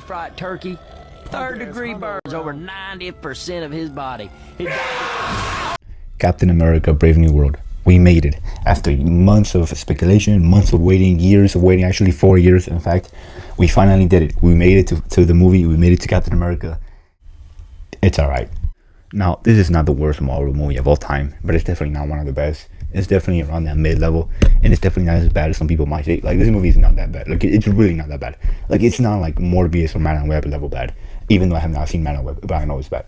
fried turkey. Third-degree burns over 90% of his body. Captain America: Brave New World. We made it. After months of speculation, months of waiting, years of waiting, actually 4 years, in fact, we finally did it. We made it to the movie. We made it to Captain America. It's alright. Now, this is not the worst Marvel movie of all time, but it's definitely not one of the best. It's definitely around that mid-level, and it's definitely not as bad as some people might say. Like, this movie is not that bad. Like, it's really not that bad. Like, it's not like Morbius or Man on Web level bad, even though I have not seen Man on Web, but I know it's bad.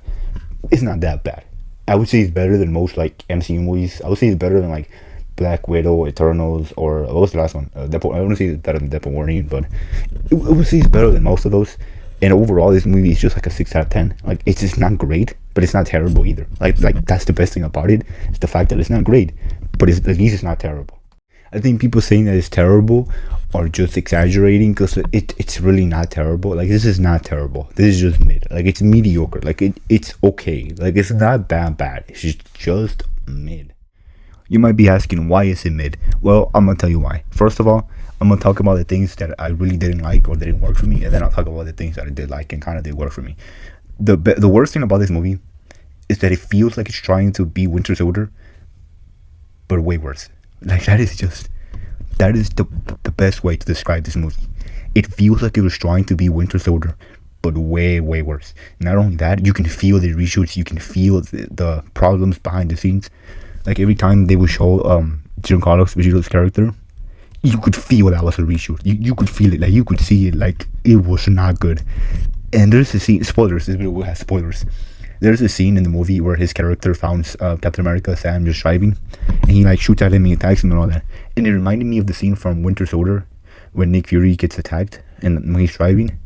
It's not that bad. I would say it's better than most, like, MCU movies. I would say it's better than, like, Black Widow, Eternals, or what was the last one? Deadpool. I wouldn't say it's better than Deadpool Warning, but I would say it's better than most of those. And overall, this movie is just like a 6 out of 10. Like, it's just not great, but it's not terrible either. Like that's the best thing about it. It's the fact that it's not great, but at least it's not terrible. I think people saying that it's terrible are just exaggerating, because it's really not terrible. Like, this is not terrible. This is just mid. Like, it's mediocre. Like, it's okay. Like, it's not that bad. It's just mid. You might be asking, why is it mid? Well, I'm gonna tell you why. First of all, I'm gonna talk about the things that I really didn't like or didn't work for me, and then I'll talk about the things that I did like and kind of did work for me. The worst thing about this movie is that it feels like it's trying to be Winter Soldier, but way worse. Like, that is the best way to describe this movie. It feels like it was trying to be Winter Soldier, but way worse. Not only that, you can feel the reshoots, you can feel the problems behind the scenes. Like, every time they would show Giancarlo Esposito's character, you could feel that was a reshoot. You could feel it. Like, you could see it. Like, it was not good. And there's a scene, spoilers, this video will have spoilers. There's a scene in the movie where his character finds Captain America, Sam, just driving, and he, like, shoots at him and attacks him and all that. And it reminded me of the scene from Winter Soldier when Nick Fury gets attacked and when he's driving,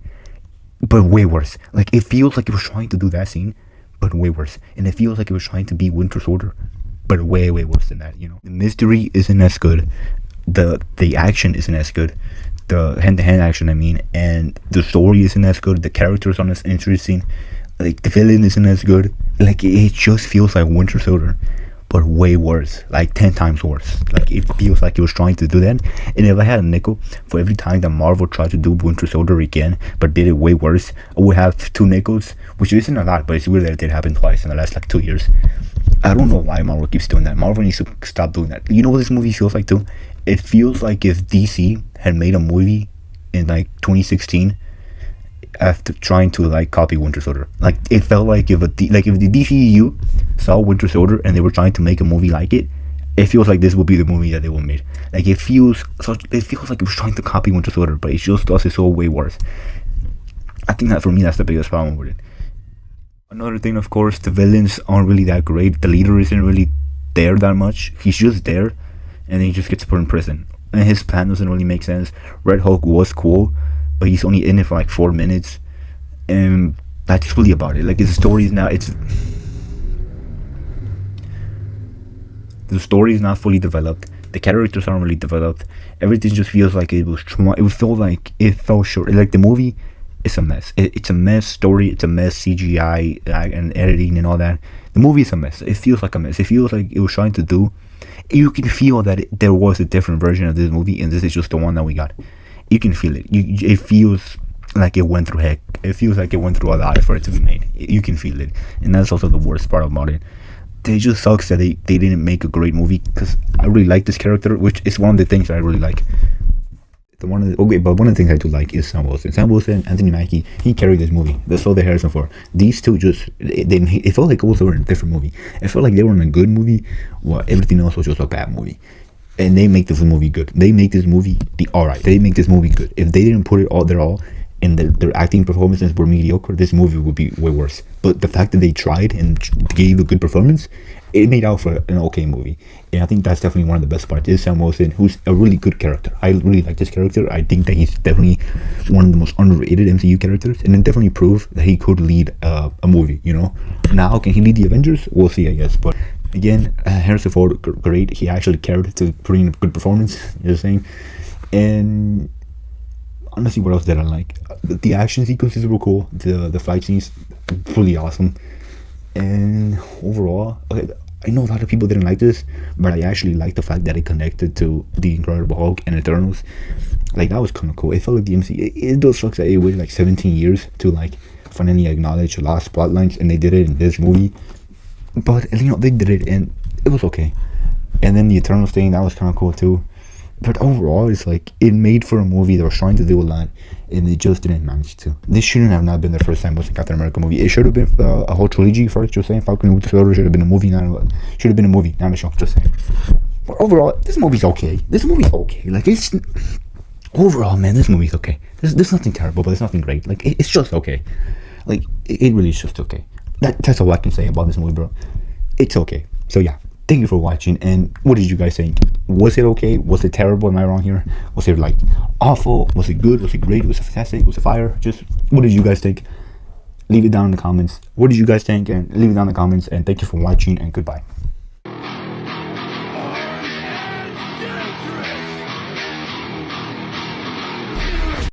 but way worse. Like, it feels like it was trying to do that scene, but way worse. And it feels like it was trying to be Winter Soldier, but way worse than that, you know. The mystery isn't as good. The action isn't as good. The hand-to-hand action, I mean, and the story isn't as good. The characters aren't as interesting. Like, the villain isn't as good. Like, it just feels like Winter Soldier, but way worse. Like, 10 times worse. Like, it feels like it was trying to do that. And if I had a nickel for every time that Marvel tried to do Winter Soldier again, but did it way worse, I would have 2 nickels, which isn't a lot, but it's weird that it did happen twice in the last, like, 2 years. I don't know why Marvel keeps doing that. Marvel needs to stop doing that. You know what this movie feels like too? It feels like if DC had made a movie in, like, 2016 after trying to, like, copy Winter Soldier. Like, it felt like if the DCEU saw Winter Soldier and they were trying to make a movie like it, it feels like this would be the movie that they would made. Like, it feels like it was trying to copy Winter Soldier, but it just does it so way worse. I think that, for me, that's the biggest problem with it. Another thing, of course, the villains aren't really that great. The leader isn't really there that much. He's just there, and then he just gets put in prison. And his plan doesn't really make sense. Red Hulk was cool, but he's only in it for like 4 minutes. And that's really about it. Like, the story is not fully developed. The characters aren't really developed. Everything just feels like it fell short. Like, the movie, it's a mess. It's a mess story. It's a mess CGI and editing and all that. The movie is a mess. It feels like a mess. It feels like it was trying to do. You can feel that there was a different version of this movie, and this is just the one that we got. You can feel it. It feels like it went through heck. It feels like it went through a lot for it to be made. You can feel it, and that's also the worst part about it. It just sucks that they didn't make a great movie, because I really like this character, which is one of the things that I really like. But one of the things I do like is Sam Wilson. Sam Wilson, Anthony Mackie, he carried this movie. That's all the Harrison Ford. These two it felt like also were in a different movie. It felt like they were in a good movie, while everything else was just a bad movie. And they make this movie good. They make this movie alright. They make this movie good. If they didn't put it all their all, and their acting performances were mediocre, this movie would be way worse. But the fact that they tried and gave a good performance, it made out for an okay movie. And I think that's definitely one of the best parts is Sam Wilson, who's a really good character. I really like this character. I think that he's definitely one of the most underrated MCU characters, and it definitely proved that he could lead a movie, you know. Now, can he lead the Avengers? We'll see, I guess. But again, Harrison Ford, great. He actually cared to put in a good performance, you're saying. And honestly, what else did I like? The action sequences were cool. The fight scenes, fully awesome. And overall, I know a lot of people didn't like this, but I actually like the fact that it connected to The Incredible Hulk and Eternals. Like, that was kind of cool. It felt like the MCU. It does suck that it waited like 17 years to like finally acknowledge lost plot lines, and they did it in this movie. But you know, they did it, and it was okay. And then the Eternals thing, that was kind of cool too. But overall, it's like, it made for a movie that was trying to do a lot, and they just didn't manage to. This shouldn't have not been their first time watching Captain America movie. It should have been a whole trilogy first. Just saying, Falcon and Winter Soldier should have been a movie, not a show. Just saying. But overall, this movie's okay. Like, it's overall, man, this movie's okay. There's nothing terrible, but there's nothing great. Like, it's just okay. Like, it really is just okay. That's all I can say about this movie, bro. It's okay. So yeah, thank you for watching. And what did you guys think? Was it okay? Was it terrible? Am I wrong here? Was it like awful? Was it good? Was it great? Was it fantastic? Was it fire? Just, what did you guys think? Leave it down in the comments. What did you guys think? And leave it down in the comments. And thank you for watching, and goodbye.